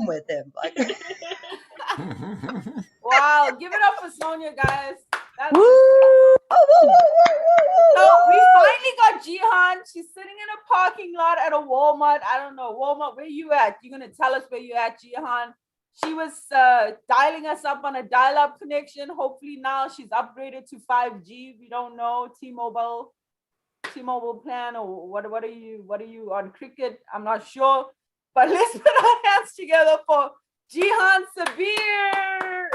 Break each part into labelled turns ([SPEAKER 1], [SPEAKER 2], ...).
[SPEAKER 1] home with him. Like,
[SPEAKER 2] wow, give it up for Sonia, guys. That's so we finally got Jihan. She's sitting in a parking lot at a Walmart. I don't know, Walmart, where you at? You're gonna tell us where you at, Jihan. She was dialing us up on a dial-up connection. Hopefully now she's upgraded to 5G. We don't know, T-Mobile plan, or what are you on Cricket? I'm not sure. But let's put our hands together for Jihan Sabir.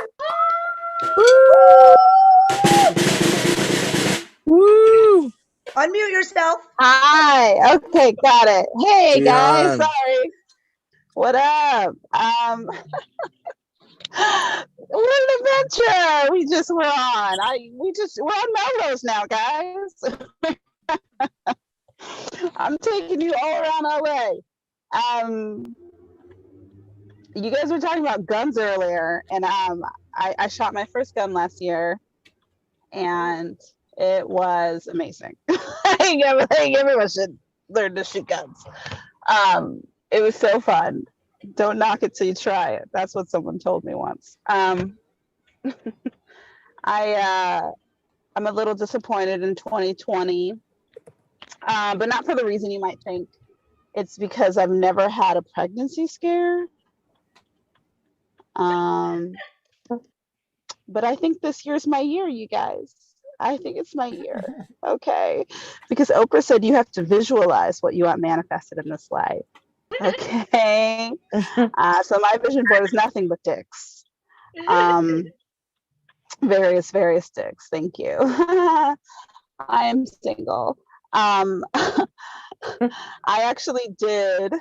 [SPEAKER 3] Woo!
[SPEAKER 1] unmute yourself.
[SPEAKER 3] Hi. Okay, got it. Hey guys,
[SPEAKER 4] Jihan.
[SPEAKER 3] sorry. What up? What an adventure we just were on. We're on Melrose now, guys. I'm taking you all around LA. You guys were talking about guns earlier, and I shot my first gun last year, and it was amazing. I think everyone should learn to shoot guns. It was so fun. Don't knock it till you try it. That's what someone told me once. I'm a little disappointed in 2020, but not for the reason you might think. It's because I've never had a pregnancy scare. But I think this year's my year, you guys. I think it's my year. Okay. Because Oprah said you have to visualize what you want manifested in this life. Okay. So my vision board is nothing but dicks. Various dicks. Thank you. I am single. I actually did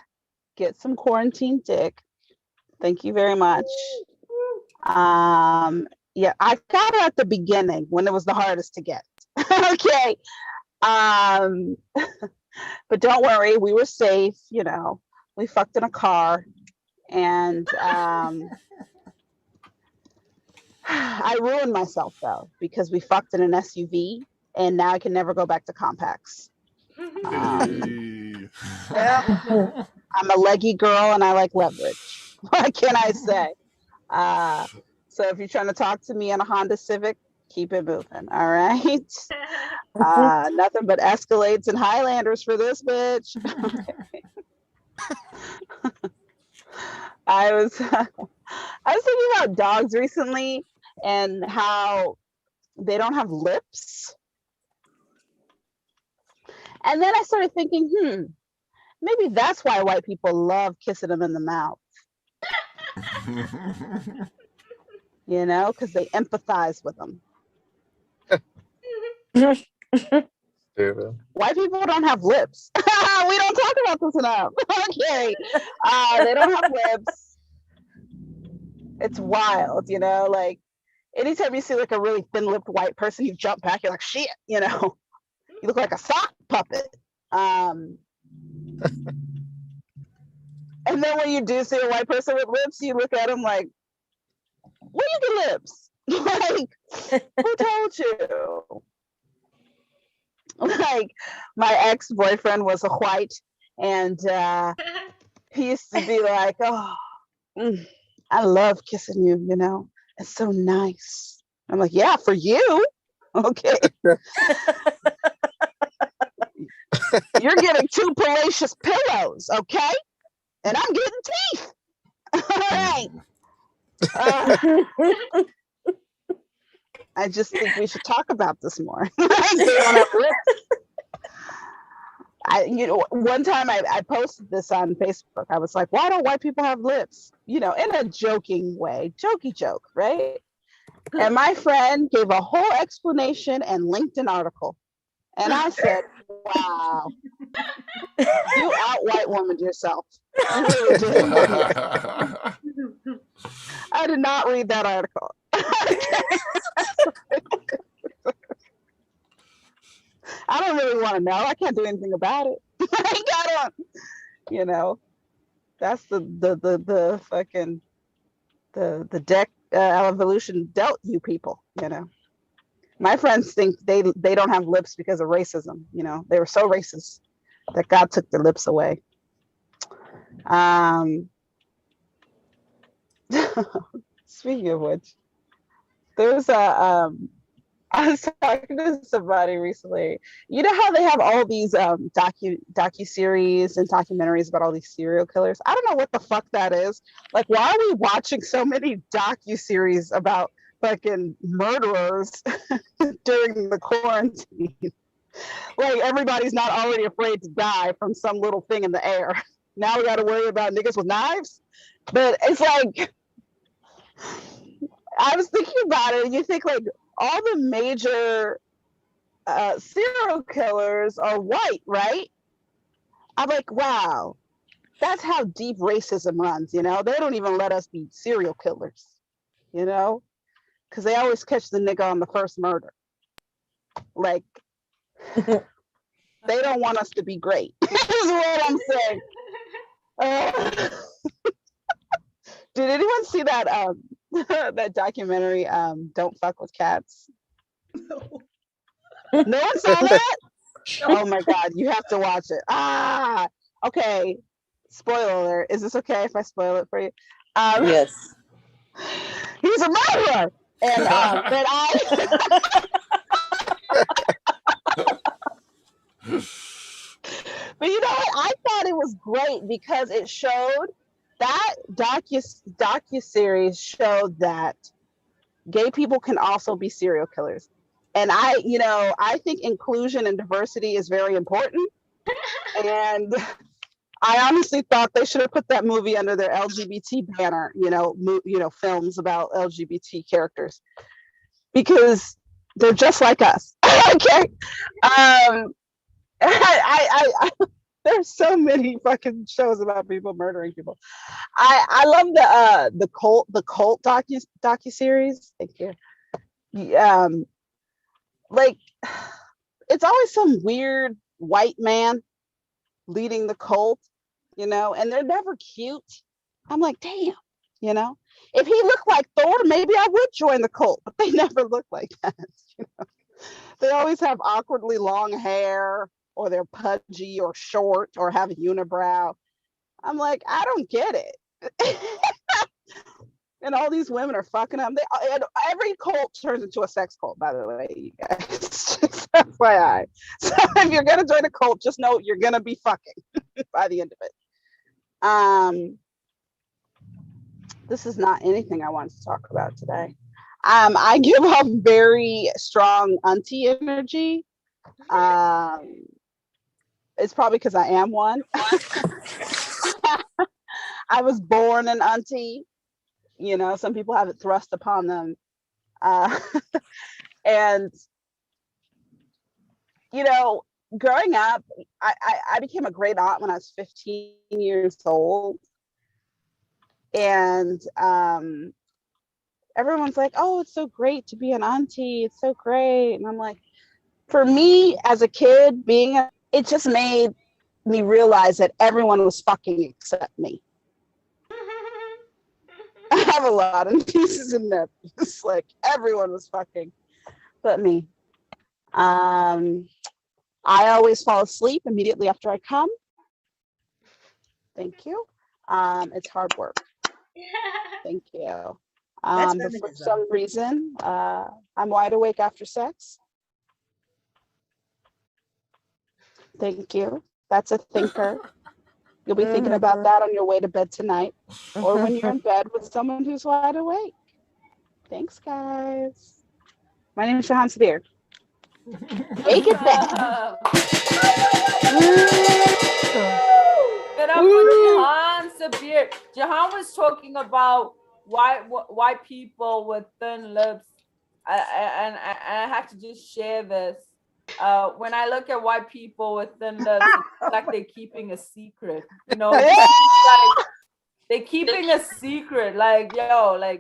[SPEAKER 3] get some quarantine dick. Thank you very much. Yeah, I got it at the beginning when it was the hardest to get. Okay. But don't worry, we were safe, you know. We fucked in a car, and I ruined myself though, because we fucked in an SUV, and now I can never go back to compacts.
[SPEAKER 1] Yeah.
[SPEAKER 3] I'm a leggy girl and I like leverage. What can I say? So if you're trying to talk to me on a Honda Civic, keep it moving, all right? Nothing but Escalades and Highlanders for this bitch. I was thinking about dogs recently and how they don't have lips. And then I started thinking, maybe that's why white people love kissing them in the mouth. You know, because they empathize with them. White people don't have lips. We don't talk about this enough. Okay. They don't have lips. It's wild, you know, like anytime you see like a really thin-lipped white person, you jump back, you're like, shit, you know, you look like a sock puppet. And then when you do see a white person with lips, you look at them like, where you get lips? Like, who told you? Like, my ex-boyfriend was a white, and he used to be like, oh, I love kissing you, you know, it's so nice. I'm like, yeah, for you. Okay. You're getting 2 Palacious pillows, okay? And I'm getting teeth. All right. I just think we should talk about this more. One time I posted this on Facebook. I was like, why don't white people have lips? You know, in a joking way, jokey joke, right? And my friend gave a whole explanation and linked an article. And I said, wow, you out white woman yourself. You really did. I did not read that article. I don't really want to know. I can't do anything about it. I don't, you know, that's the fucking the deck evolution dealt you people, you know. My friends think they don't have lips because of racism, you know. They were so racist that God took their lips away. Speaking of which, there's a I was talking to somebody recently. You know how they have all these docu series and documentaries about all these serial killers? I don't know what the fuck that is. Like, why are we watching so many docu series about fucking murderers during the quarantine? Like, everybody's not already afraid to die from some little thing in the air. Now we got to worry about niggas with knives. But it's like, I was thinking about it, and you think like all the major serial killers are white, right? I'm like, wow, that's how deep racism runs. You know, they don't even let us be serial killers. You know, because they always catch the nigga on the first murder. Like, they don't want us to be great. Is what I'm saying. Did anyone see that that documentary? Don't fuck with cats.
[SPEAKER 1] No.
[SPEAKER 3] No one saw that. Oh my god, you have to watch it. Okay. Spoiler alert. Is this okay if I spoil it for you?
[SPEAKER 4] Yes.
[SPEAKER 3] He's a murderer, and but but you know what? I thought it was great because it showed that docu series showed that gay people can also be serial killers. And I think inclusion and diversity is very important. And I honestly thought they should have put that movie under their LGBT banner, films about LGBT characters, because they're just like us. Okay. I there's so many fucking shows about people murdering people. I love the cult docu series. Thank you. Like, it's always some weird white man leading the cult, and they're never cute. I'm like, damn, if he looked like Thor, maybe I would join the cult, but they never look like that. They always have awkwardly long hair, or they're pudgy or short or have a unibrow. I'm like, I don't get it. And all these women are fucking them. Every cult turns into a sex cult, by the way, you guys. Just FYI. So if you're gonna join a cult, just know you're gonna be fucking by the end of it. This is not anything I wanted to talk about today. I give off very strong auntie energy. It's probably because I am one. I was born an auntie. Some people have it thrust upon them. And, growing up, I became a great aunt when I was 15 years old. And everyone's like, oh, it's so great to be an auntie. It's so great. And I'm like, for me as a kid, it just made me realize that everyone was fucking except me. I have a lot of nieces and nephews. Like, everyone was fucking but me. I always fall asleep immediately after I come. Thank you. It's hard work. Thank you. But for some reason, I'm wide awake after sex. Thank you. That's a thinker. You'll be thinking about that on your way to bed tonight, or when you're in bed with someone who's wide awake. Thanks, guys. My name is Shahan Sabir. Take it back.
[SPEAKER 2] Get up for Jahan Sabir. Jahan was talking about why people with thin lips, and I have to just share this. When I look at white people with thin lips, it's like they're keeping a secret. Like they're keeping a secret. Like, yo, like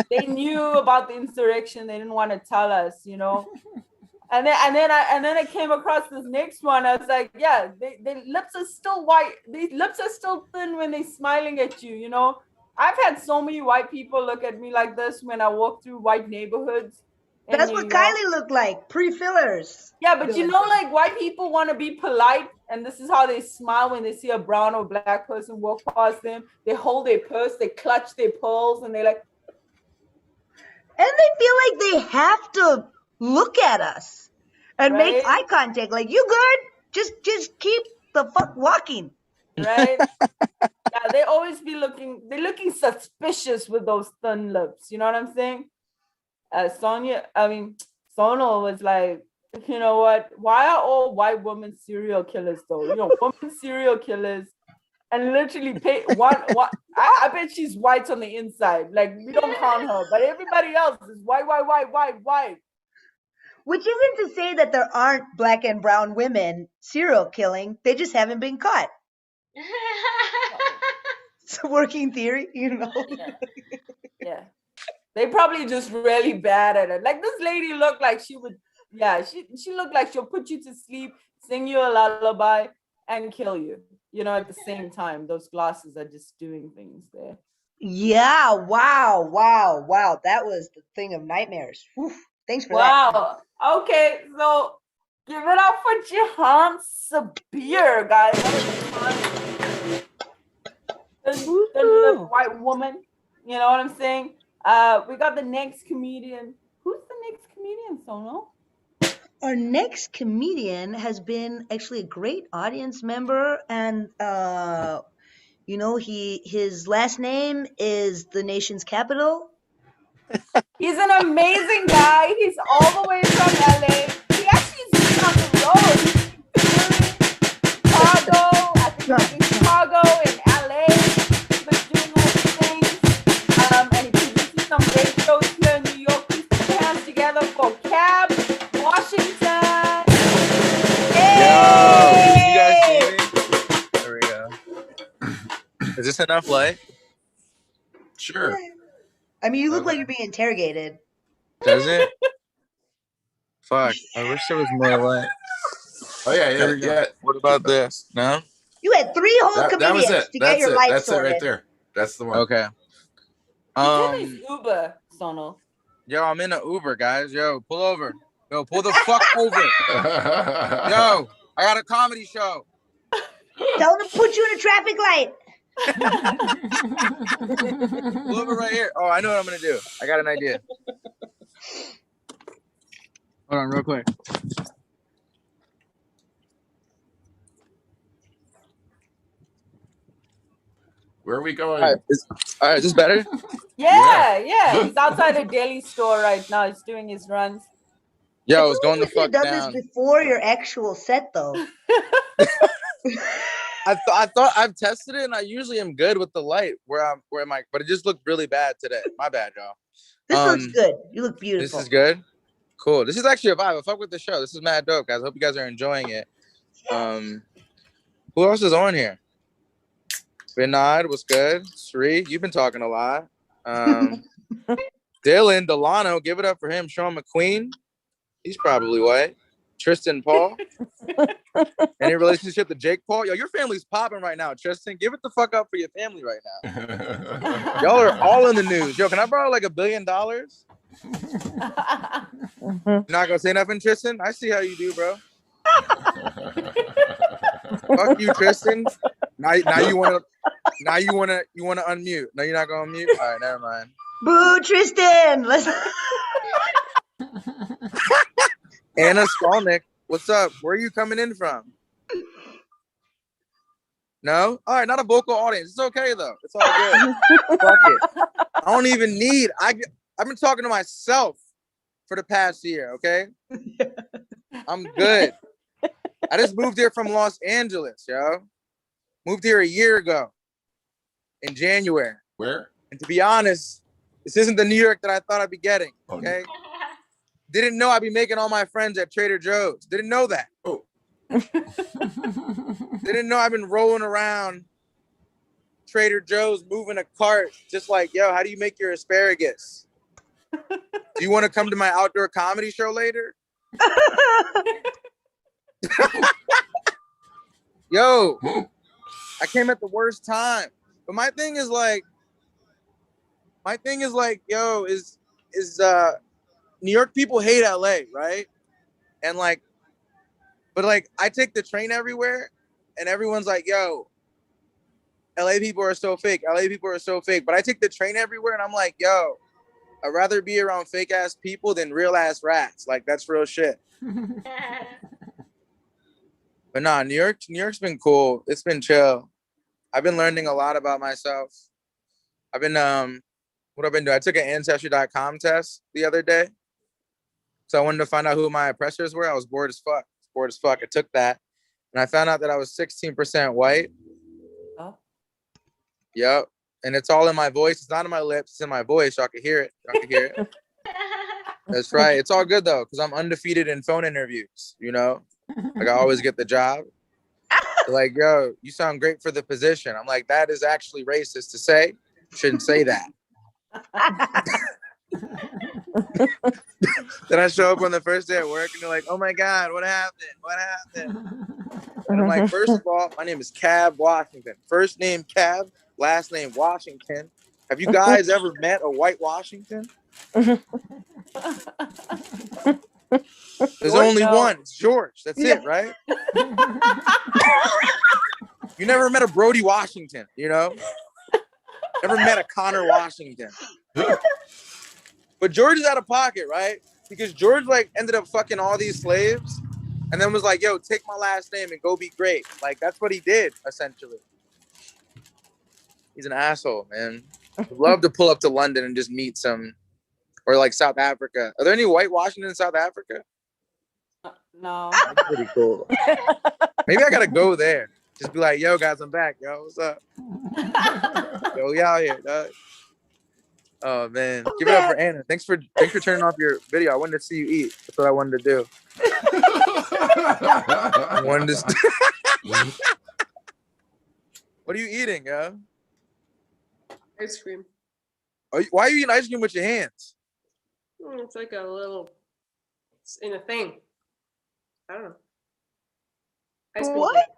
[SPEAKER 2] they knew about the insurrection. They didn't want to tell us. And then I came across this next one. I was like, yeah, their lips are still white. These lips are still thin when they're smiling at you. I've had so many white people look at me like this when I walk through white neighborhoods.
[SPEAKER 1] That's what Kylie looked like, pre-fillers.
[SPEAKER 2] Yeah, but like white people want to be polite, and this is how they smile when they see a brown or black person walk past them. They hold their purse, they clutch their pearls, and they're like,
[SPEAKER 1] And they feel like they have to look at us and make
[SPEAKER 2] right,
[SPEAKER 1] eye contact. Like, you good? Just keep the fuck walking.
[SPEAKER 2] right. Yeah, they always be looking. They're looking suspicious with those thin lips. You know what I'm saying? Sonal was like, you know what? Why are all white women serial killers though? You know, women serial killers, and literally pay one. I bet she's white on the inside. Like we don't count her, but everybody else is white.
[SPEAKER 1] Which isn't to say that there aren't black and brown women serial killing. They just haven't been caught. It's a working theory, you know.
[SPEAKER 2] Yeah. They probably just really bad at it. Like this lady looked like she would, yeah, she looked like she'll put you to sleep, sing you a lullaby, and kill you. You know, at the same time, those glasses are just doing things there.
[SPEAKER 1] Yeah, wow. That was the thing of nightmares. Whew. Thanks for that.
[SPEAKER 2] Wow. Okay, so give it up for Jihan Sabir, guys. The white woman. You know what I'm saying? We got the next comedian. Who's the next comedian, Sono?
[SPEAKER 1] Our next comedian has been actually a great audience member, and you know, his last name is the nation's capital.
[SPEAKER 2] He's an amazing guy. He's all the way from LA. He actually is on the road. Chicago, I think he's in Chicago and LA. He's been doing all these things. And he produces some great shows here in New York. Please put your hands together for Cab, Washington.
[SPEAKER 4] Yo, can you guys see me? There we go. Is this enough light?
[SPEAKER 5] Sure.
[SPEAKER 1] I mean, you look like you're being interrogated.
[SPEAKER 4] Does it? Fuck. I wish there was more light.
[SPEAKER 5] Oh yeah.
[SPEAKER 4] What about this? No?
[SPEAKER 1] You had 3 whole
[SPEAKER 5] That was
[SPEAKER 1] comedians
[SPEAKER 5] it.
[SPEAKER 1] to
[SPEAKER 5] That's
[SPEAKER 1] get your
[SPEAKER 5] it.
[SPEAKER 1] life
[SPEAKER 5] That's
[SPEAKER 1] sorted.
[SPEAKER 5] it right there. That's the one.
[SPEAKER 4] Okay.
[SPEAKER 2] He's in his Uber, Sono.
[SPEAKER 4] Yo, I'm in an Uber, guys. Yo, pull over. Yo, pull the fuck over. Yo, I got a comedy show.
[SPEAKER 1] Tell them to put you in a traffic light.
[SPEAKER 4] Pull over right here. Oh, I know what I'm gonna do. I got an idea. Hold on, real quick.
[SPEAKER 5] Where are we going?
[SPEAKER 4] All right, is this better?
[SPEAKER 2] Yeah. He's outside a deli store right now. He's doing his runs.
[SPEAKER 4] Yo, it's going the
[SPEAKER 1] You should have
[SPEAKER 4] fuck
[SPEAKER 1] done
[SPEAKER 4] down.
[SPEAKER 1] this before your actual set, though.
[SPEAKER 4] I thought I've tested it, and I usually am good with the light where am I? But it just looked really bad today. My bad, y'all.
[SPEAKER 1] This looks good. You look beautiful.
[SPEAKER 4] This is good. Cool. This is actually a vibe. I fuck with the show. This is mad dope, guys. I hope you guys are enjoying it. Who else is on here? Vinod, what's good? Sri, you've been talking a lot. Dylan, Delano, give it up for him. Sean McQueen, he's probably white. Tristan Paul. Any relationship to Jake Paul? Yo, your family's popping right now, Tristan. Give it the fuck up for your family right now. Y'all are all in the news. Yo, can I borrow like $1 billion? You're not gonna say nothing, Tristan? I see how you do, bro. Fuck you, Tristan. Now you wanna unmute. No, you're not gonna unmute? All right, never mind.
[SPEAKER 1] Boo, Tristan. Let's.
[SPEAKER 4] Anna Skolnick, what's up? Where are you coming in from? No? All right, not a vocal audience. It's okay though. It's all good. Fuck it. I don't even need. I've been talking to myself for the past year. Okay, I'm good. I just moved here from Los Angeles, yo. Moved here a year ago in January.
[SPEAKER 5] Where?
[SPEAKER 4] And to be honest, this isn't the New York that I thought I'd be getting. Okay. Didn't know I'd be making all my friends at Trader Joe's. Didn't know that.
[SPEAKER 5] Oh.
[SPEAKER 4] Didn't know I've been rolling around Trader Joe's moving a cart just like, yo, how do you make your asparagus? Do you want to come to my outdoor comedy show later? Yo, I came at the worst time. But my thing is like, yo, is New York people hate LA, right? And like, but like I take the train everywhere and everyone's like, yo, LA people are so fake. LA people are so fake. But I take the train everywhere and I'm like, yo, I'd rather be around fake ass people than real ass rats. Like that's real shit. But nah, New York's been cool. It's been chill. I've been learning a lot about myself. I've been what I've been doing. I took an ancestry.com test the other day. So I wanted to find out who my oppressors were. I was bored as fuck. I took that. And I found out that I was 16% white.
[SPEAKER 2] Oh.
[SPEAKER 4] Yep. And it's all in my voice. It's not in my lips. It's in my voice. Y'all can hear it. Y'all can hear it. That's right. It's all good though, because I'm undefeated in phone interviews, you know? Like I always get the job. They're like, yo, you sound great for the position. I'm like, that is actually racist to say. You shouldn't say that. Then I show up on the first day at work and they're like, oh my God, what happened? What happened? And I'm like, first of all, my name is Cab Washington. First name Cab, last name Washington. Have you guys ever met a white Washington? There's only one. It's George. That's it, right? You never met a Brody Washington, you know? Never met a Connor Washington. But George is out of pocket, right? Because George like ended up fucking all these slaves and then was like, yo, take my last name and go be great. Like that's what he did, essentially. He's an asshole, man. I'd love to pull up to London and just meet some, or like South Africa. Are there any white Washington in South Africa?
[SPEAKER 2] No.
[SPEAKER 4] That's pretty cool. Maybe I gotta go there. Just be like, yo, guys, I'm back. Yo, what's up? Yo, we out here, dog. Oh man, give it up for Anna. Thanks for turning off your video. I wanted to see you eat. That's what I wanted to do. I wanted to. What are you eating, yo?
[SPEAKER 6] Ice cream.
[SPEAKER 4] Why are you eating ice cream with your hands?
[SPEAKER 6] It's like a little. It's in a thing. I don't know. Ice cream.
[SPEAKER 1] What?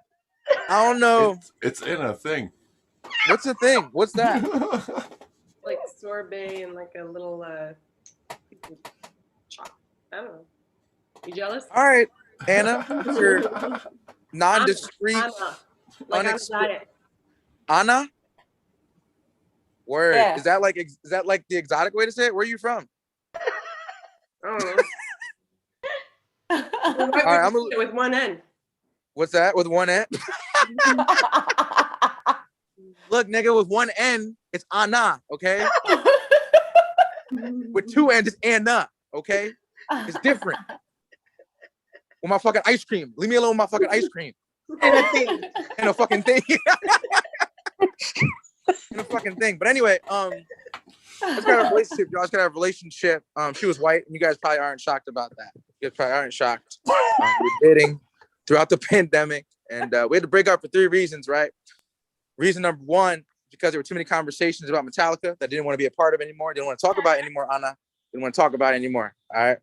[SPEAKER 4] I don't know.
[SPEAKER 5] It's in a thing.
[SPEAKER 4] What's the thing? What's that?
[SPEAKER 6] Like sorbet and like a little chocolate. I don't know. You jealous?
[SPEAKER 4] All right, Anna, your non-discreet
[SPEAKER 6] Anna. Like on a diet.
[SPEAKER 4] Anna. Word.
[SPEAKER 2] Yeah.
[SPEAKER 4] Is that like the exotic way to say it? Where are you from?
[SPEAKER 6] I don't know. All
[SPEAKER 4] right, I'm
[SPEAKER 6] with one end.
[SPEAKER 4] What's that? With one N? Look, nigga, with one N, it's Anna, okay? With two N's, it's Anna, okay? It's different. With my fucking ice cream. Leave me alone with my fucking ice cream.
[SPEAKER 6] And a thing.
[SPEAKER 4] And a fucking thing. And a fucking thing. But anyway, I just got a relationship, y'all. I just got a relationship. She was white, and you guys probably aren't shocked about that. You guys probably aren't shocked. We're dating throughout the pandemic, and we had to break up for 3 reasons, right? Reason number 1, because there were too many conversations about Metallica that I didn't want to be a part of anymore. Didn't want to talk about it anymore, Anna. Didn't want to talk about it anymore, all right?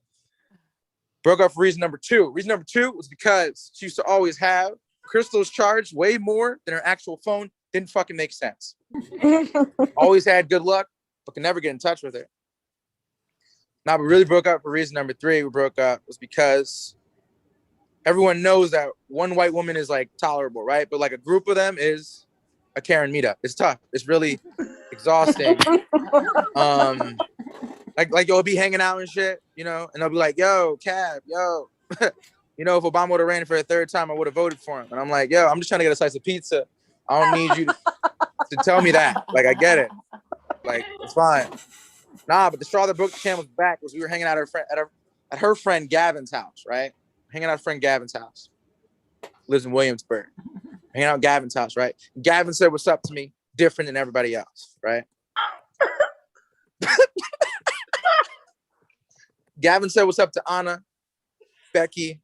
[SPEAKER 4] Broke up for reason number 2. Reason number 2 was because she used to always have crystals charged way more than her actual phone. Didn't fucking make sense. Always had good luck, but could never get in touch with her. Now, we really broke up for reason number 3. We broke up was because everyone knows that one white woman is like tolerable, right? But like a group of them is a Karen meetup. It's tough. It's really exhausting. Like you'll be hanging out and shit, you know, and they'll be like, yo, Cab, yo, you know, if Obama would have ran for a 3rd time, I would have voted for him. And I'm like, yo, I'm just trying to get a slice of pizza. I don't need you to tell me that. Like, I get it. Like, it's fine. Nah, but the straw that broke the camel's back was we were hanging out at her friend Gavin's house, right? Hanging out at friend Gavin's house. Lives in Williamsburg. Hanging out at Gavin's house, right? Gavin said what's up to me, different than everybody else, right? Gavin said what's up to Anna, Becky,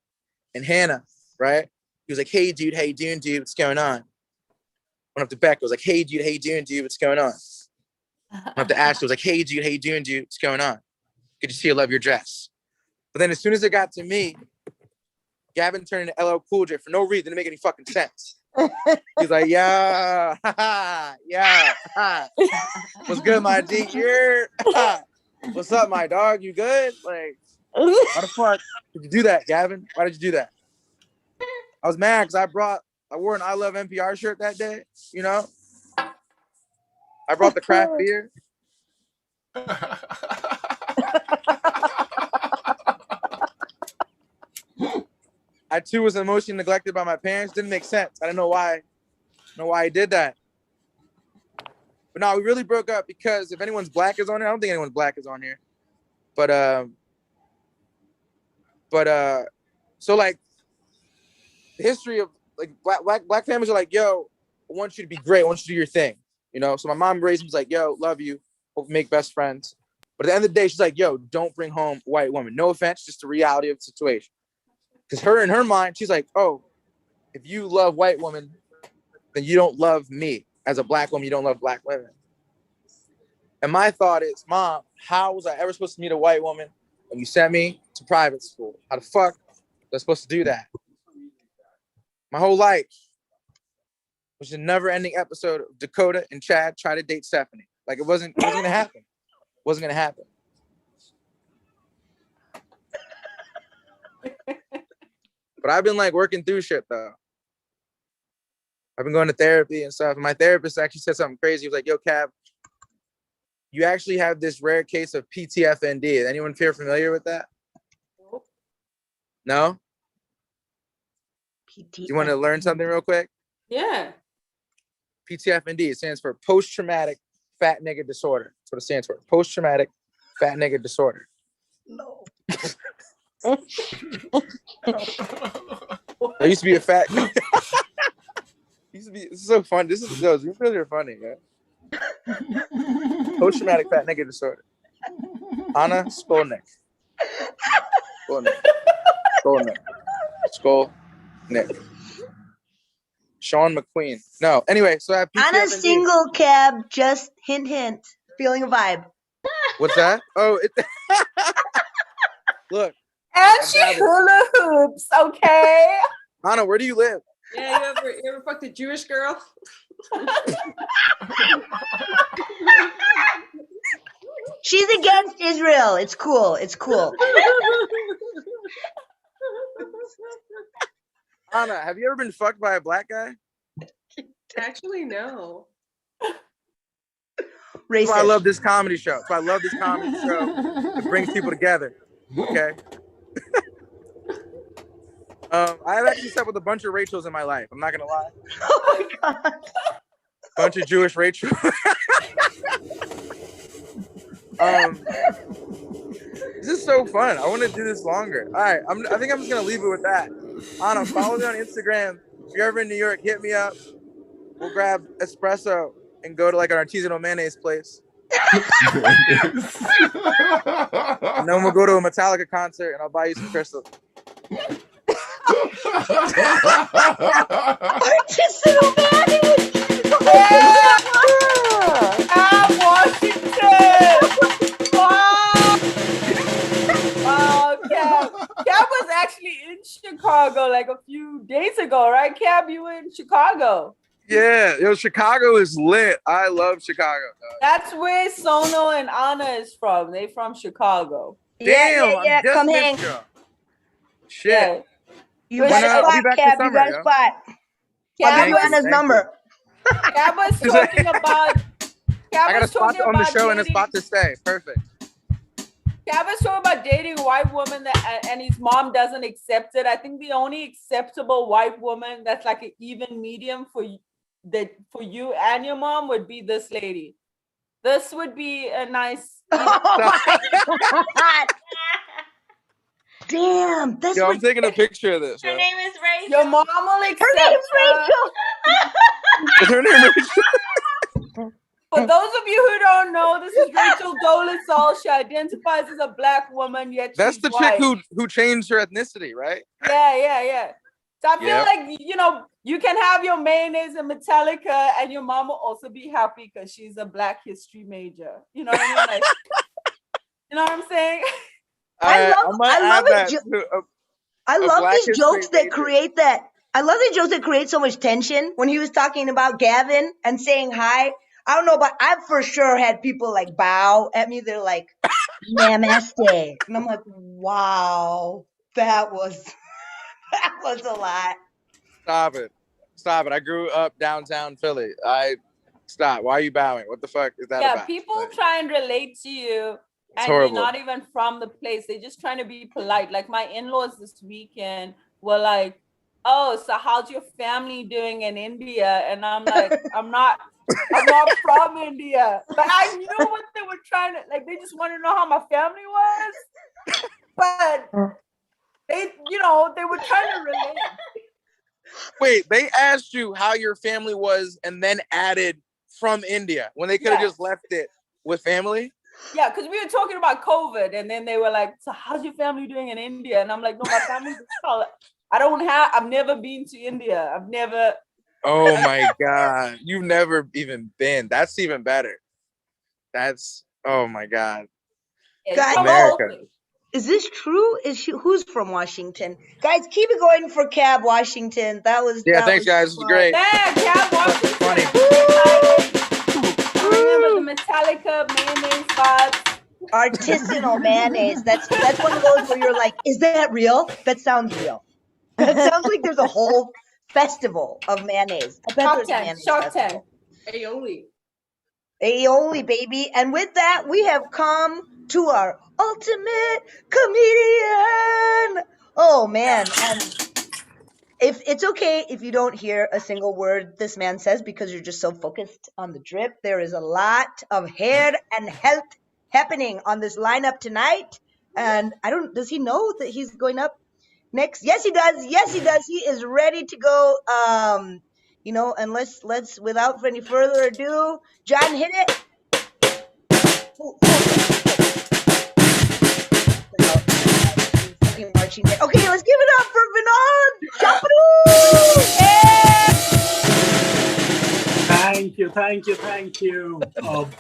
[SPEAKER 4] and Hannah, right? He was like, hey, dude, how you doing, dude? What's going on? Went up to Beck. I was like, hey, dude, how you doing, dude? What's going on? Went up to Ashley. I was like, hey, dude, how you doing, dude? What's going on? Good to see you. Love your dress. But then as soon as it got to me, Gavin turned into LL Cool J for no reason. Didn't make any fucking sense. He's like, yeah, yeah. What's good, my G? What's up, my dog? You good? Like, why the fuck did you do that, Gavin? Why did you do that? I was mad because I brought I wore an I Love NPR shirt that day. You know, I brought the craft beer. I too was emotionally neglected by my parents. Didn't make sense. I didn't know why. I did that. But no, we really broke up because if anyone's black is on here, I don't think anyone's black is on here. But so like the history of like black families are like, yo, I want you to be great. I want you to do your thing. You know. So my mom raised me like, yo, love you. Hope we make best friends. But at the end of the day, she's like, yo, don't bring home a white woman. No offense, just the reality of the situation. Because in her mind, she's like, oh, if you love white women, then you don't love me. As a black woman, you don't love black women. And my thought is, Mom, how was I ever supposed to meet a white woman when you sent me to private school? How the fuck was I supposed to do that? My whole life was a never-ending episode of Dakota and Chad try to date Stephanie. Like it wasn't gonna happen. Wasn't gonna happen. But I've been like working through shit though. I've been going to therapy and stuff. And my therapist actually said something crazy. He was like, yo, Cab, you actually have this rare case of PTFND. Anyone feel familiar with that? No? Do you want to learn something real quick?
[SPEAKER 6] Yeah.
[SPEAKER 4] PTFND, it stands for post-traumatic fat nigga disorder. That's what it stands for. Post-traumatic fat nigga disorder.
[SPEAKER 1] No.
[SPEAKER 4] I used to be a fat it's so fun. These really are funny, man. Post-traumatic fat nigga disorder. Anna Skolnick. Skolnick. Sean McQueen. No, anyway, so I have PTFND.
[SPEAKER 1] Anna's single, Cab. Just hint, hint. Feeling a vibe.
[SPEAKER 4] What's that? Oh, look.
[SPEAKER 2] And she hula hoops, okay?
[SPEAKER 4] Anna, where do you live?
[SPEAKER 6] Yeah, you ever fucked a Jewish girl?
[SPEAKER 1] She's against Israel. It's cool. It's cool.
[SPEAKER 4] Anna, have you ever been fucked by a black guy?
[SPEAKER 6] Actually, no.
[SPEAKER 1] Racist.
[SPEAKER 4] That's why I love this comedy show. That's why I love this comedy show. It brings people together. Okay. I've actually slept with a bunch of Rachels in my life. I'm not gonna lie.
[SPEAKER 1] Oh my god.
[SPEAKER 4] Bunch of Jewish Rachels. This is so fun. I want to do this longer. All right, I think I'm just gonna leave it with that. Anna, follow me on Instagram. If you're ever in New York, hit me up. We'll grab espresso and go to like an artisanal mayonnaise place. And then we'll go to a Metallica concert and I'll buy you some crystals.
[SPEAKER 1] Artisanal mayonnaise.
[SPEAKER 2] Washington. Wow, Cab was actually in Chicago like a few days ago, right? Cab, you were in Chicago.
[SPEAKER 4] Yeah, yo, Chicago is lit. I love Chicago.
[SPEAKER 2] That's where Sono and Anna is from. They from Chicago.
[SPEAKER 4] Damn,
[SPEAKER 1] Yeah.
[SPEAKER 4] I just
[SPEAKER 1] Come
[SPEAKER 4] missed
[SPEAKER 1] hang.
[SPEAKER 4] you. Shit.
[SPEAKER 2] Yeah.
[SPEAKER 1] You got a
[SPEAKER 4] I'll be
[SPEAKER 1] spot,
[SPEAKER 4] back
[SPEAKER 1] Cab.
[SPEAKER 4] this
[SPEAKER 1] You
[SPEAKER 4] summer,
[SPEAKER 1] got a
[SPEAKER 4] yo.
[SPEAKER 1] spot. I'll give you
[SPEAKER 2] Cab
[SPEAKER 1] Anna's number.
[SPEAKER 2] was talking about.
[SPEAKER 4] I got a spot on the show and a spot to stay. Perfect.
[SPEAKER 2] Cab was talking about dating a white woman and his mom doesn't accept it. I think the only acceptable white woman that's like an even medium for you and your mom would be this lady. This would be a nice.
[SPEAKER 1] Oh my god. Damn, that's
[SPEAKER 4] Yo,
[SPEAKER 1] what
[SPEAKER 4] I'm taking a picture of this.
[SPEAKER 7] Her
[SPEAKER 4] Yo.
[SPEAKER 7] name is Rachel.
[SPEAKER 2] Your mom will accept.
[SPEAKER 1] her name's Rachel.
[SPEAKER 4] Is her name Rachel?
[SPEAKER 2] For those of you who don't know, this is Rachel Dolezal. She identifies as a black woman, yet
[SPEAKER 4] That's
[SPEAKER 2] she's
[SPEAKER 4] the
[SPEAKER 2] white.
[SPEAKER 4] chick who changed her ethnicity, right?
[SPEAKER 2] Yeah. So I feel
[SPEAKER 4] Yep.
[SPEAKER 2] like, you can have your mayonnaise and Metallica, and your mom will also be happy because she's a Black History major. You know what I mean? Like, you know what I'm saying?
[SPEAKER 1] I love
[SPEAKER 4] that.
[SPEAKER 1] I love
[SPEAKER 4] Black
[SPEAKER 1] these
[SPEAKER 4] History
[SPEAKER 1] jokes that
[SPEAKER 4] major.
[SPEAKER 1] create that. I love the jokes that create so much tension. When he was talking about Gavin and saying hi, I don't know, but I've for sure had people like bow at me. They're like, namaste. And I'm like, wow, that was a lot.
[SPEAKER 4] Stop it. Stop it. I grew up downtown Philly. Stop. Why are you bowing? What the fuck is that
[SPEAKER 2] Yeah,
[SPEAKER 4] about?
[SPEAKER 2] people
[SPEAKER 4] Like,
[SPEAKER 2] try and relate to you,
[SPEAKER 4] it's
[SPEAKER 2] and you're
[SPEAKER 4] horrible.
[SPEAKER 2] not even from the place. They're just trying to be polite. Like my in-laws this weekend were like, "Oh, so how's your family doing in India?" And I'm like, I'm not from India. But I knew what they were trying to, like, they just want to know how my family was. But they, they were trying to relate.
[SPEAKER 4] Wait, they asked you how your family was and then added from India when they could have just left it with family?
[SPEAKER 2] Yeah, because we were talking about COVID, and then they were like, "So how's your family doing in India?" And I'm like, "No, my family's I've never been to India. I've never."
[SPEAKER 4] Oh my God. You've never even been. That's even better. Oh my God.
[SPEAKER 2] Yeah,
[SPEAKER 1] Guys,
[SPEAKER 4] America.
[SPEAKER 1] Is this true? Who's from Washington? Guys, keep it going for Cab Washington.
[SPEAKER 4] Thanks, guys. This was great.
[SPEAKER 2] Yeah, Cab Washington.
[SPEAKER 4] Funny.
[SPEAKER 2] I remember the Metallica mayonnaise box.
[SPEAKER 1] Artisanal mayonnaise. That's one of those where you're like, is that real? That sounds real. That sounds like there's a whole festival of mayonnaise. I bet there's a mayonnaise festival.
[SPEAKER 6] Aioli.
[SPEAKER 1] Aioli, baby. And with that, we have come to our ultimate comedian. Oh, man. And if it's okay if you don't hear a single word this man says because you're just so focused on the drip, there is a lot of hair and health happening on this lineup tonight. And does he know that he's going up next? Yes, he does. Yes, he does. He is ready to go. And let's without any further ado, John, hit it. Marching there. Okay, let's give it up for Vinod Chaparu.
[SPEAKER 7] Thank you.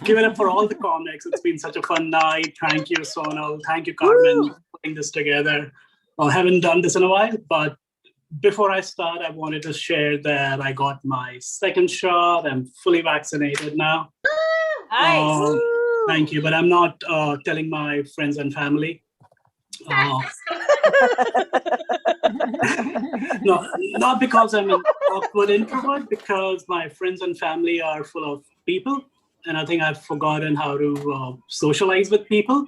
[SPEAKER 7] Give it up for all the comics. It's been such a fun night. Thank you, Sonal. Thank you, Carmen, for putting this together. I haven't done this in a while, but before I start, I wanted to share that I got my second shot. I'm fully vaccinated now.
[SPEAKER 2] Nice.
[SPEAKER 7] Thank you, but I'm not telling my friends and family. No, not because I'm an awkward introvert, because my friends and family are full of people, and I think I've forgotten how to socialize with people.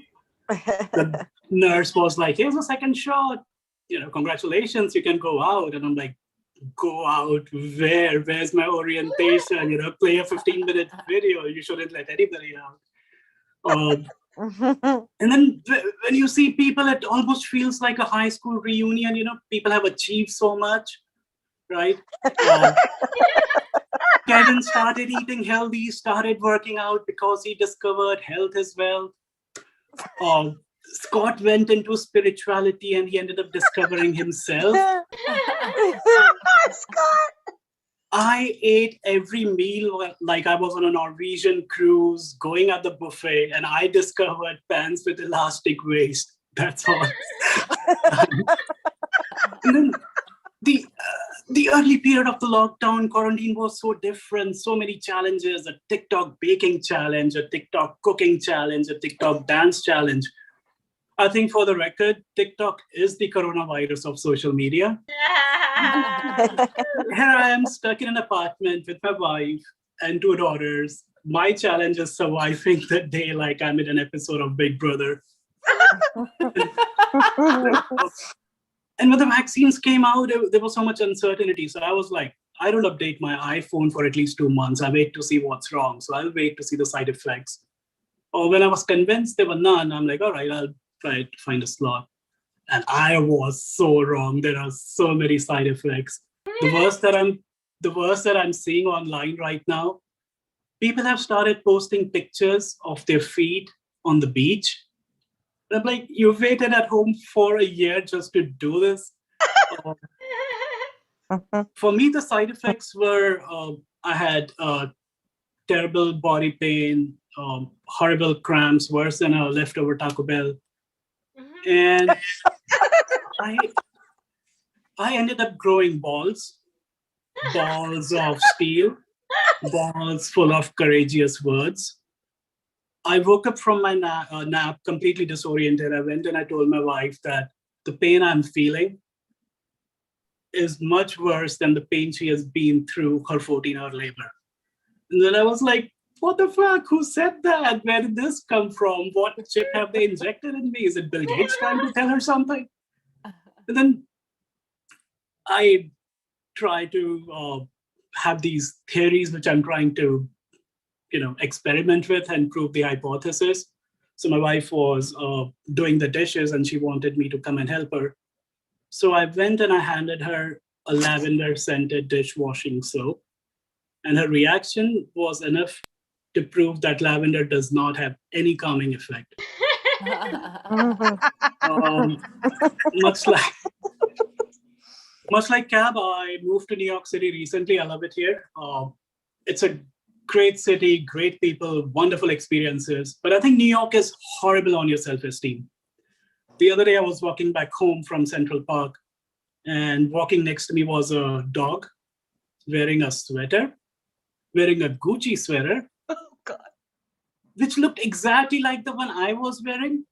[SPEAKER 7] The nurse was like, "Here's a second shot. Congratulations, you can go out." And I'm like, "Go out where? Where's my orientation? Play a 15-minute video. You shouldn't let anybody out." And then when you see people, it almost feels like a high school reunion. People have achieved so much, right? Kevin started eating healthy, started working out because he discovered health as well. Scott went into spirituality and he ended up discovering himself.
[SPEAKER 1] Scott!
[SPEAKER 7] I ate every meal like I was on a Norwegian cruise, going at the buffet, and I discovered pants with elastic waist. That's all. And then the early period of the lockdown, quarantine was so different, so many challenges, a TikTok baking challenge, a TikTok cooking challenge, a TikTok dance challenge. I think for the record, TikTok is the coronavirus of social media. Here I am stuck in an apartment with my wife and 2 daughters. My challenge is surviving the day like I'm in an episode of Big Brother. And when the vaccines came out, there was so much uncertainty. So I was like, I don't update my iPhone for at least 2 months. I wait to see what's wrong. So I'll wait to see the side effects. Or when I was convinced there were none, I'm like, all right, I'll try to find a slot. And I was so wrong. There are so many side effects. The worst that I'm seeing online right now, people have started posting pictures of their feet on the beach. And I'm like, you've waited at home for a year just to do this? For me, the side effects were I had terrible body pain, horrible cramps, worse than a leftover Taco Bell. And I ended up growing balls of steel, balls full of courageous words. I woke up from my nap completely disoriented. I went and I told my wife that the pain I'm feeling is much worse than the pain she has been through her 14-hour labor. And then I was like, what the fuck? Who said that? Where did this come from? What chip have they injected in me? Is it Bill Gates trying to tell her something? And then I try to have these theories which I'm trying to, experiment with and prove the hypothesis. So my wife was doing the dishes and she wanted me to come and help her. So I went and I handed her a lavender scented dishwashing soap. And her reaction was enough to prove that lavender does not have any calming effect. Much like Cab, I moved to New York City recently. I love it here. It's a great city, great people, wonderful experiences. But I think New York is horrible on your self-esteem. The other day I was walking back home from Central Park, and walking next to me was a dog wearing a sweater, wearing a Gucci sweater, which looked exactly like the one I was wearing.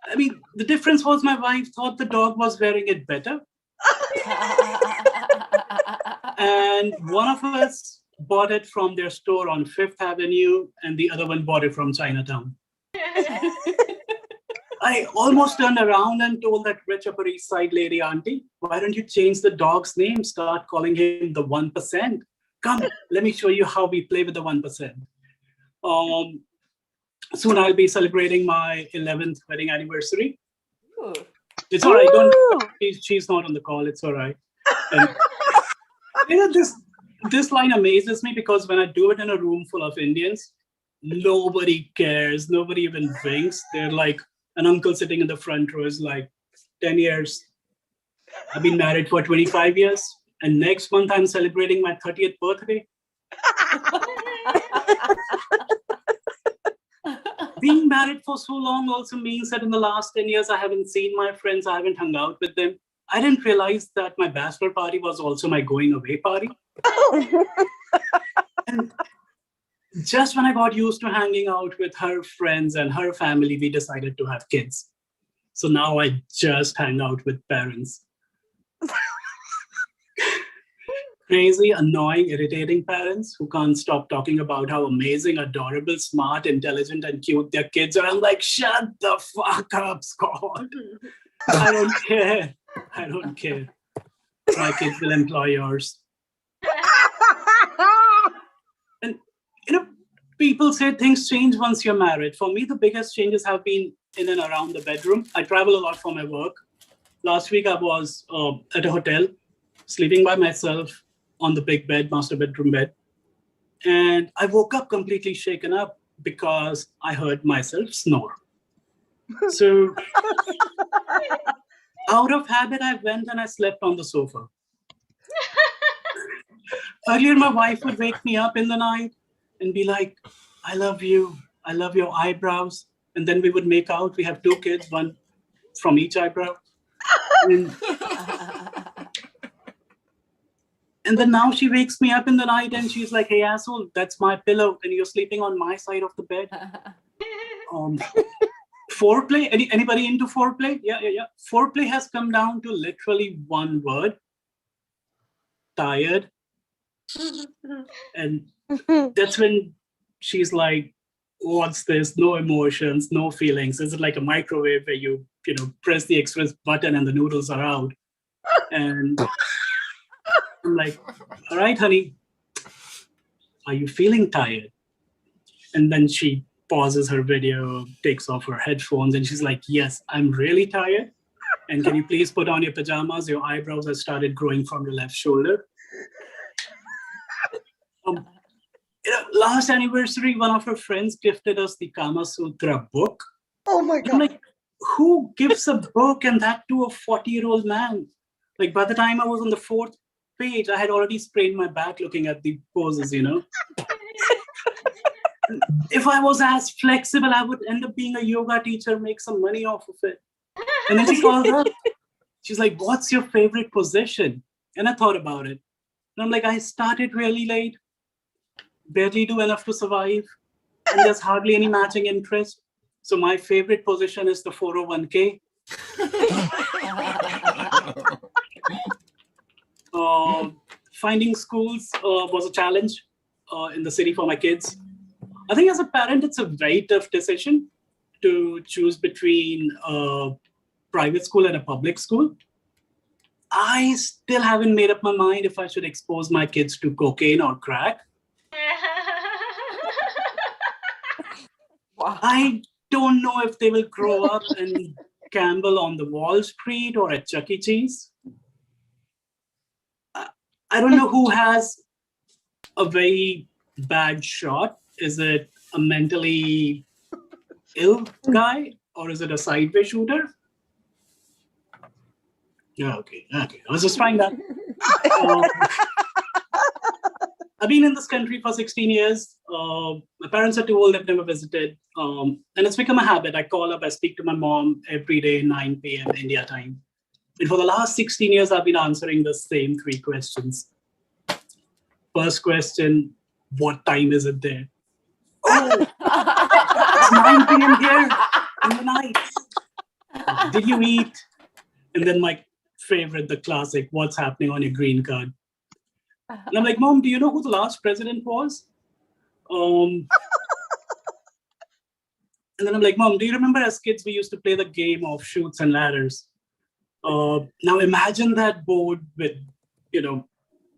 [SPEAKER 7] I mean, the difference was my wife thought the dog was wearing it better. And one of us bought it from their store on Fifth Avenue, and the other one bought it from Chinatown. I almost turned around and told that rich Upper East Side lady, auntie, why don't you change the dog's name? Start calling him the 1%. Come, let me show you how we play with the 1%. Soon I'll be celebrating my 11th wedding anniversary.
[SPEAKER 2] Ooh.
[SPEAKER 7] It's all right. Don't. She's not on the call. It's all right. And, this line amazes me because when I do it in a room full of Indians, nobody cares. Nobody even winks. They're like, an uncle sitting in the front row is like, 10 years. I've been married for 25 years. And next month I'm celebrating my 30th birthday. Being married for so long also means that in the last 10 years, I haven't seen my friends. I haven't hung out with them. I didn't realize that my bachelor party was also my going away party. And just when I got used to hanging out with her friends and her family, we decided to have kids. So now I just hang out with parents. Crazy, annoying, irritating parents who can't stop talking about how amazing, adorable, smart, intelligent, and cute their kids are. I'm like, shut the fuck up, Scott. I don't care. I don't care. My kids will employ yours. And, people say things change once you're married. For me, the biggest changes have been in and around the bedroom. I travel a lot for my work. Last week, I was at a hotel, sleeping by myself on the big bed, master bedroom bed. And I woke up completely shaken up because I heard myself snore. So out of habit, I went and I slept on the sofa. Earlier, my wife would wake me up in the night and be like, I love you. I love your eyebrows. And then we would make out. We have 2 kids, one from each eyebrow. And then now she wakes me up in the night and she's like, hey, asshole, that's my pillow. And you're sleeping on my side of the bed. Foreplay? Anybody into foreplay? Yeah. Foreplay has come down to literally one word. Tired. And that's when she's like, what's this? No emotions, no feelings. Is it like a microwave where you press the express button and the noodles are out? And I'm like, all right, honey, are you feeling tired? And then she pauses her video, takes off her headphones, and she's like, yes, I'm really tired. And can you please put on your pajamas? Your eyebrows have started growing from your left shoulder. Last anniversary, one of her friends gifted us the Kama Sutra book.
[SPEAKER 1] Oh my God.
[SPEAKER 7] I'm like, who gives a book, and that to a 40-year-old man? Like, by the time I was on the 4th page, I had already sprained my back looking at the poses, If I was as flexible, I would end up being a yoga teacher, make some money off of it. And then she called up. She's like, what's your favorite position? And I thought about it. And I'm like, I started really late, barely do enough to survive, and there's hardly any matching interest. So my favorite position is the 401k. Finding schools was a challenge in the city for my kids. I think as a parent, it's a very tough decision to choose between a private school and a public school. I still haven't made up my mind if I should expose my kids to cocaine or crack.
[SPEAKER 2] Wow.
[SPEAKER 7] I don't know if they will grow up and gamble on the Wall Street or at Chuck E. Cheese. I don't know who has a very bad shot. Is it a mentally ill guy or is it a sideway shooter? Yeah, okay. I was just trying that. I've been in this country for 16 years. My parents are too old, I've never visited. And it's become a habit. I call up, I speak to my mom every day, 9 p.m. India time. And for the last 16 years, I've been answering the same 3 questions. First question, what time is it there? Oh, it's 9 p.m. here in the night. Did you eat? And then my favorite, the classic, what's happening on your green card? And I'm like, Mom, do you know who the last president was? And then I'm like, Mom, do you remember as kids, we used to play the game of shoots and ladders? Now imagine that board with,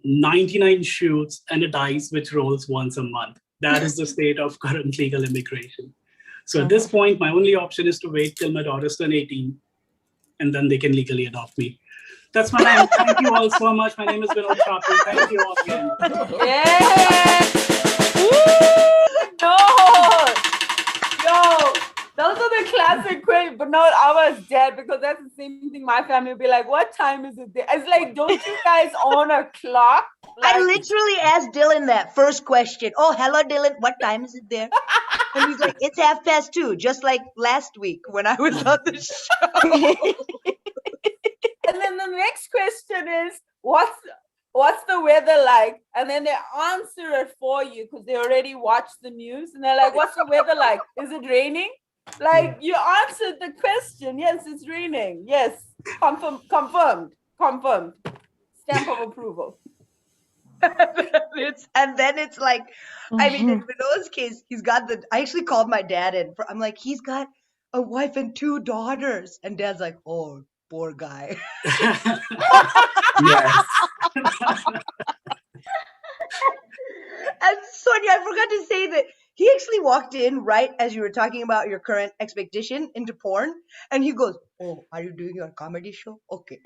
[SPEAKER 7] 99 shoots and a dice which rolls once a month. That is the state of current legal immigration. So at this point, my only option is to wait till my daughters turn 18 and then they can legally adopt me. That's my name. Thank you all so much. My name is Vinod Chapi. Thank you all again.
[SPEAKER 2] Yes! No! Yo, those are the classic questions, but no, I was dead because that's the same thing my family would be like, what time is it there? It's like, don't you guys own a clock?
[SPEAKER 1] I literally asked Dylan that first question. Oh, hello, Dylan. What time is it there? And he's like, it's 2:30, just like last week when I was on the show.
[SPEAKER 2] And then the next question is, what's the weather like? And then they answer it for you because they already watched the news. And they're like, what's the weather like? Is it raining? Like, you answered the question. Yes, it's raining. Yes, confirmed. Stamp of approval.
[SPEAKER 1] And then it's like, I mean, in Vinod's case, he's got I actually called my dad in. I'm like, he's got a wife and 2 daughters. And Dad's like, oh, poor guy.
[SPEAKER 7] Yes.
[SPEAKER 1] And Sonia, I forgot to say that he actually walked in right as you were talking about your current expectation into porn. And he goes, oh, are you doing your comedy show? Okay.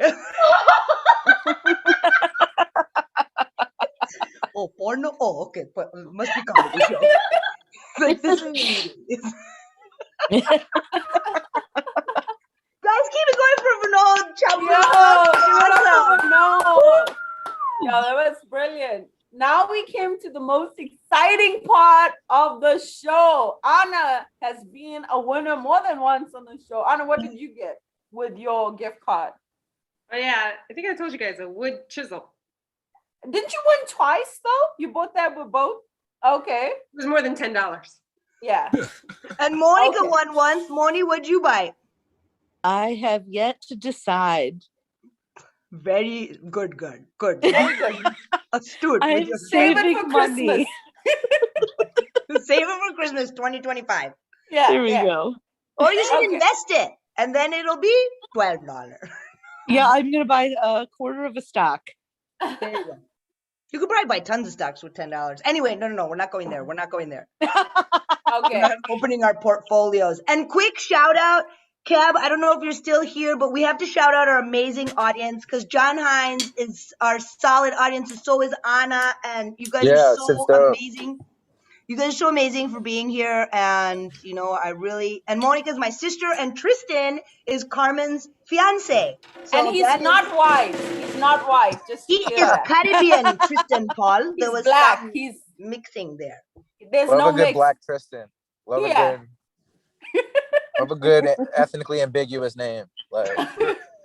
[SPEAKER 1] Oh, porno? Oh, okay. But must be comedy show. Like, this is Guys, keep it going for Vinod.
[SPEAKER 2] Yo, that was brilliant. Now we came to the most exciting part of the show. Anna has been a winner more than once on the show. Anna, what did you get with your gift card?
[SPEAKER 6] Oh yeah, I think I told you guys a wood chisel.
[SPEAKER 2] Didn't you win twice though? You bought that with both? Okay.
[SPEAKER 6] It was more than $10.
[SPEAKER 2] Yeah.
[SPEAKER 1] And Monica won once. Moni, what'd you buy?
[SPEAKER 8] I have yet to decide.
[SPEAKER 1] Very good.
[SPEAKER 2] Very good.
[SPEAKER 1] Astute.
[SPEAKER 8] I'm
[SPEAKER 2] Save it
[SPEAKER 8] saving
[SPEAKER 2] for
[SPEAKER 8] money.
[SPEAKER 2] Christmas.
[SPEAKER 1] Save it for Christmas 2025.
[SPEAKER 2] Yeah.
[SPEAKER 8] There we go.
[SPEAKER 1] Or you should
[SPEAKER 2] Okay.
[SPEAKER 1] invest it, and then it'll be $12.
[SPEAKER 8] Yeah, I'm gonna buy a quarter of a stock.
[SPEAKER 1] There you go. You could probably buy tons of stocks with $10. Anyway, no, we're not going there. We're not going there.
[SPEAKER 2] Okay.
[SPEAKER 1] We're not opening our portfolios. And quick shout out, Cab, I don't know if you're still here, but we have to shout out our amazing audience because John Hines is our solid audience, and so is Anna, and you guys are so amazing. You guys are so amazing for being here, and and Monica's my sister, and Tristan is Carmen's fiance. So
[SPEAKER 2] and he's not white. He's not white. Just
[SPEAKER 1] he is Caribbean, Tristan Paul. There was
[SPEAKER 2] black.
[SPEAKER 1] some
[SPEAKER 2] He's
[SPEAKER 1] mixing there.
[SPEAKER 2] There's
[SPEAKER 4] Love
[SPEAKER 2] no
[SPEAKER 4] a good
[SPEAKER 2] mix.
[SPEAKER 4] black Tristan. Love a good ethnically ambiguous name. Like,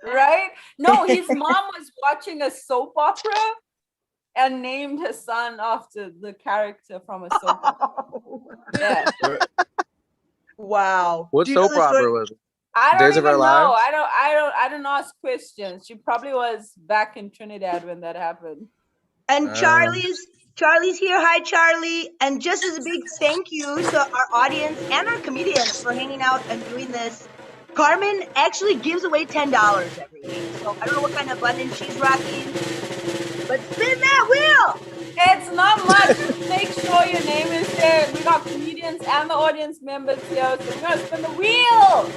[SPEAKER 2] right? No, his mom was watching a soap opera and named her son after the character from a soap opera. Yeah.
[SPEAKER 1] Wow.
[SPEAKER 4] what soap opera was it?
[SPEAKER 2] I don't
[SPEAKER 4] Days of
[SPEAKER 2] even
[SPEAKER 4] Our
[SPEAKER 2] know.
[SPEAKER 4] Lives?
[SPEAKER 2] I don't ask questions. She probably was back in Trinidad when that happened.
[SPEAKER 1] And Charlie's here. Hi, Charlie. And just as a big thank you to our audience and our comedians for hanging out and doing this, Carmen actually gives away $10 every week. So I don't know what kind of button she's rocking, but spin that wheel.
[SPEAKER 2] It's not much. Just make sure your name is there. We got comedians and the audience members here, so we're gonna spin the wheel.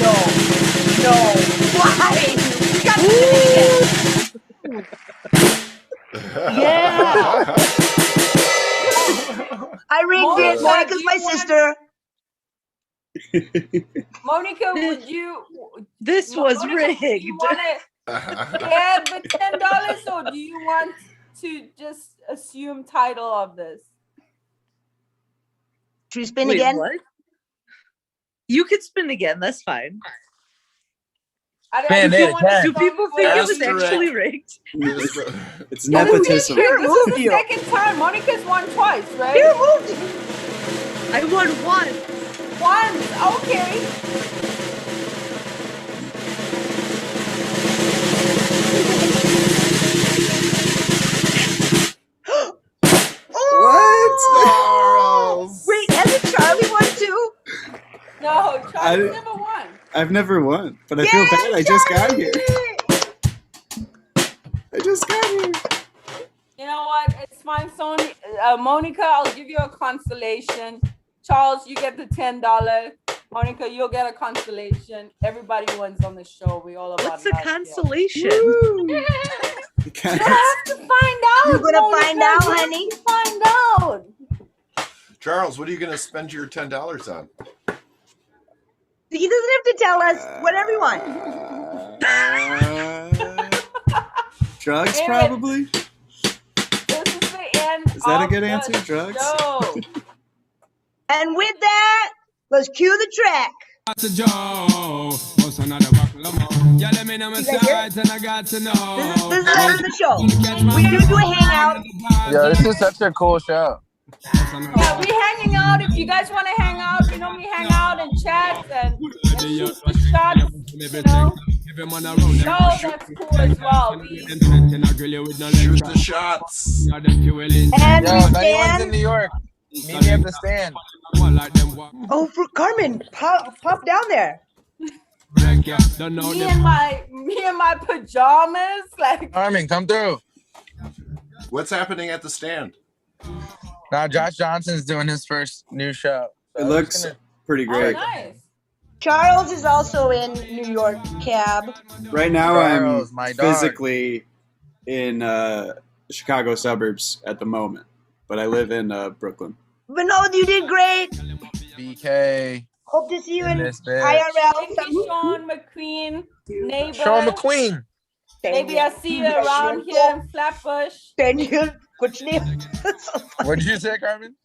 [SPEAKER 2] No, why? You got to spin it again.
[SPEAKER 8] Yeah.
[SPEAKER 1] I rigged it.
[SPEAKER 2] Monica,
[SPEAKER 1] Monica's
[SPEAKER 2] do
[SPEAKER 1] my
[SPEAKER 2] you want-
[SPEAKER 1] sister.
[SPEAKER 2] Monica, would you?
[SPEAKER 8] This was
[SPEAKER 2] Monica, do
[SPEAKER 8] rigged.
[SPEAKER 2] you want to add the $10, or do you want to just assume title of this?
[SPEAKER 1] Should we spin
[SPEAKER 8] Wait,
[SPEAKER 1] again?
[SPEAKER 8] what? You could spin again. That's fine.
[SPEAKER 4] Spin
[SPEAKER 2] do
[SPEAKER 4] it
[SPEAKER 2] wanna
[SPEAKER 4] again.
[SPEAKER 8] Do
[SPEAKER 2] start
[SPEAKER 8] people think it was
[SPEAKER 5] Asterisk.
[SPEAKER 8] actually rigged?
[SPEAKER 7] It's
[SPEAKER 2] Yeah, this is
[SPEAKER 7] nepotism.
[SPEAKER 2] it. This is the second time. Monica's won twice, right?
[SPEAKER 8] I won once.
[SPEAKER 2] Once. Okay.
[SPEAKER 1] Oh!
[SPEAKER 5] Charles.
[SPEAKER 1] Wait, hasn't Charlie won too?
[SPEAKER 2] No, Charlie
[SPEAKER 7] I-
[SPEAKER 2] never won.
[SPEAKER 7] I've never won, but I feel bad. I just got here. I just got here.
[SPEAKER 2] You know what? It's fine, Sony. Monica, I'll give you a consolation. Charles, you get the $10. Monica, you'll get a consolation. Everybody wins on the show. We all about
[SPEAKER 8] What's a
[SPEAKER 2] that here.
[SPEAKER 8] consolation?
[SPEAKER 2] You have to find out.
[SPEAKER 1] You're gonna
[SPEAKER 2] Monica.
[SPEAKER 1] find out,
[SPEAKER 2] You have
[SPEAKER 1] honey.
[SPEAKER 2] to find out.
[SPEAKER 5] Charles, what are you going to spend your $10 on?
[SPEAKER 1] He doesn't have to tell us. Whatever you want.
[SPEAKER 7] Drugs,
[SPEAKER 2] Aaron.
[SPEAKER 7] probably.
[SPEAKER 2] This is the end.
[SPEAKER 7] Is that a
[SPEAKER 2] of
[SPEAKER 7] good
[SPEAKER 2] the
[SPEAKER 7] answer? Drugs?
[SPEAKER 2] show.
[SPEAKER 1] And with that, let's cue the track.
[SPEAKER 9] This is this is the
[SPEAKER 1] end of the show. We do a hangout.
[SPEAKER 4] Yo, this is such a cool show.
[SPEAKER 2] Yeah, we hanging out. If you guys want to hang out, we hang out and chat and shoot the shots. So that's cool as well.
[SPEAKER 5] Shoot the shots.
[SPEAKER 1] And
[SPEAKER 4] Yo,
[SPEAKER 1] we
[SPEAKER 4] if anyone's in
[SPEAKER 1] stand.
[SPEAKER 4] New York, meet me at the stand.
[SPEAKER 1] Oh, for Carmen, pop down there.
[SPEAKER 2] Me and my pajamas, like
[SPEAKER 4] Carmen, come through.
[SPEAKER 5] What's happening at the stand?
[SPEAKER 4] Now Josh Johnson's doing his first new show.
[SPEAKER 7] It looks pretty
[SPEAKER 2] oh
[SPEAKER 7] great.
[SPEAKER 2] nice.
[SPEAKER 1] Charles is also in New York cab.
[SPEAKER 7] Right now,
[SPEAKER 4] Charles,
[SPEAKER 7] I'm
[SPEAKER 4] my dog.
[SPEAKER 7] physically in Chicago suburbs at the moment, but I live in Brooklyn.
[SPEAKER 1] But no, you did great.
[SPEAKER 4] BK.
[SPEAKER 1] Hope to see you in
[SPEAKER 4] This bitch.
[SPEAKER 1] IRL.
[SPEAKER 2] Thank you, Sean McQueen, neighbor.
[SPEAKER 4] Sean McQueen.
[SPEAKER 2] Maybe I see you around here in Flatbush.
[SPEAKER 1] Daniel, what's your name?
[SPEAKER 4] What did you say, Carmen?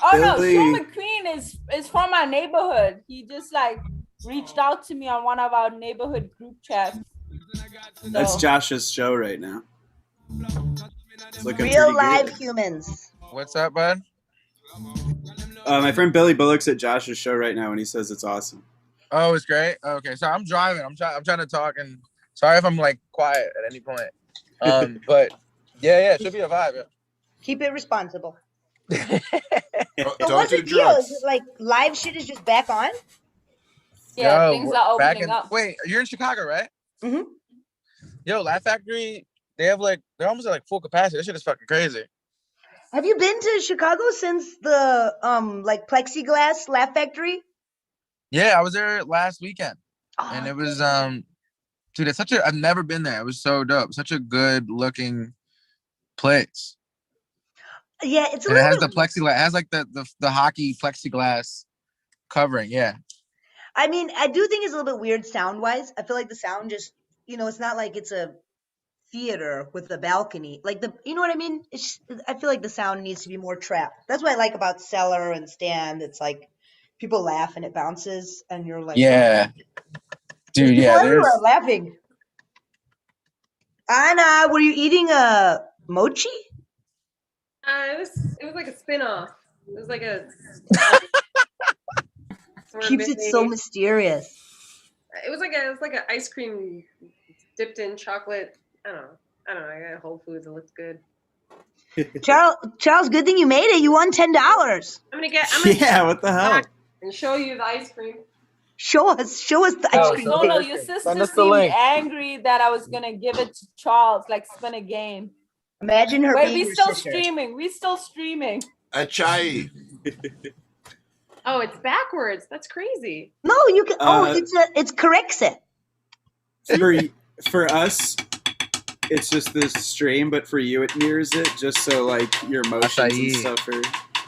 [SPEAKER 2] Oh no,
[SPEAKER 7] Billy.
[SPEAKER 2] Sean McQueen is from our neighborhood. He just like reached out to me on one of our neighborhood group chats.
[SPEAKER 7] That's
[SPEAKER 2] So-
[SPEAKER 7] Josh's show right now. It's looking
[SPEAKER 1] Real
[SPEAKER 7] pretty
[SPEAKER 1] live
[SPEAKER 7] good.
[SPEAKER 1] humans.
[SPEAKER 4] What's up, bud?
[SPEAKER 7] My friend Billy Bullock's at Josh's show right now, and he says it's awesome.
[SPEAKER 4] Oh, it's great. Okay, so I'm driving. I'm trying to talk, and sorry if I'm like quiet at any point. But yeah, it should be a vibe. Yeah.
[SPEAKER 1] Keep it responsible.
[SPEAKER 5] Don't,
[SPEAKER 1] So
[SPEAKER 5] don't
[SPEAKER 1] what's
[SPEAKER 5] do
[SPEAKER 1] the deal?
[SPEAKER 5] drugs.
[SPEAKER 1] Is it like live shit is just back on?
[SPEAKER 2] Yeah,
[SPEAKER 4] Yo,
[SPEAKER 2] things are
[SPEAKER 4] back
[SPEAKER 2] opening up.
[SPEAKER 4] Wait, you're in Chicago, right?
[SPEAKER 1] Mhm.
[SPEAKER 4] Yo, Laugh Factory, they're almost at like full capacity. This shit is fucking crazy.
[SPEAKER 1] Have you been to Chicago since the like plexiglass Laugh Factory?
[SPEAKER 4] Yeah, I was there last weekend, and it was dude, it's such a I've never been there. It was so dope. Such a good looking place.
[SPEAKER 1] Yeah, it's a
[SPEAKER 4] And it
[SPEAKER 1] little
[SPEAKER 4] has the
[SPEAKER 1] bit.
[SPEAKER 4] plexiglass. It has like the hockey plexiglass covering. Yeah.
[SPEAKER 1] I mean, I do think it's a little bit weird sound wise. I feel like the sound just, it's not like it's a theater with a balcony. Like you know what I mean? It's just, I feel like the sound needs to be more trapped. That's what I like about Cellar and Stand. It's like people laugh and it bounces, and you're like,
[SPEAKER 4] Yeah. Dude,
[SPEAKER 1] people
[SPEAKER 4] yeah.
[SPEAKER 1] everywhere
[SPEAKER 4] There's
[SPEAKER 1] laughing. Anna, were you eating a mochi?
[SPEAKER 6] It was like a spin-off. It was like a sort of
[SPEAKER 1] Keeps it so
[SPEAKER 6] mayonnaise.
[SPEAKER 1] mysterious.
[SPEAKER 6] It was like an ice cream dipped in chocolate. I don't know. I got Whole Foods. It looks good.
[SPEAKER 1] Charles, good thing you made it. You won $10.
[SPEAKER 6] I'm gonna
[SPEAKER 10] Yeah, what the hell?
[SPEAKER 6] and show you the ice cream.
[SPEAKER 1] Show us the ice cream.
[SPEAKER 2] No,
[SPEAKER 1] thing.
[SPEAKER 2] your
[SPEAKER 4] Send
[SPEAKER 2] sister
[SPEAKER 4] us the
[SPEAKER 2] seemed
[SPEAKER 4] link.
[SPEAKER 2] angry that I was gonna give it to Charles, like spin a game.
[SPEAKER 1] Imagine her
[SPEAKER 2] Wait,
[SPEAKER 1] being
[SPEAKER 2] we
[SPEAKER 1] your
[SPEAKER 2] still
[SPEAKER 1] sister.
[SPEAKER 2] streaming. We still streaming.
[SPEAKER 5] Achai.
[SPEAKER 6] Oh, it's backwards. That's crazy.
[SPEAKER 1] No, you can. It's corrects it.
[SPEAKER 10] For us, it's just this stream, but for you, it mirrors it just so like your motions and
[SPEAKER 4] Acai.
[SPEAKER 10] stuff are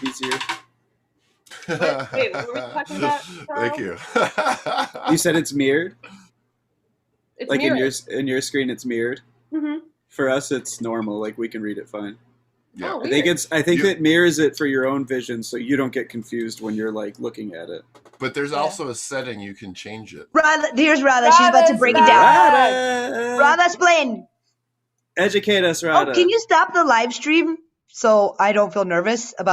[SPEAKER 10] easier.
[SPEAKER 6] Wait, what were we talking about?
[SPEAKER 5] Thank you.
[SPEAKER 10] You said it's mirrored,
[SPEAKER 6] It's
[SPEAKER 10] like
[SPEAKER 6] mirrored.
[SPEAKER 10] in your screen, it's mirrored.
[SPEAKER 6] Mhm.
[SPEAKER 10] For us, it's normal. Like we can read it fine.
[SPEAKER 5] Yeah.
[SPEAKER 6] Oh,
[SPEAKER 10] I think
[SPEAKER 6] weird.
[SPEAKER 10] it mirrors it for your own vision, so you don't get confused when you're like looking at it.
[SPEAKER 5] But there's also a setting you can change it.
[SPEAKER 1] Here's Radha. She's about to break it down.
[SPEAKER 10] Radha,
[SPEAKER 1] Radha, explain.
[SPEAKER 10] educate us, Radha.
[SPEAKER 1] Oh, can you stop the live stream so I don't feel nervous about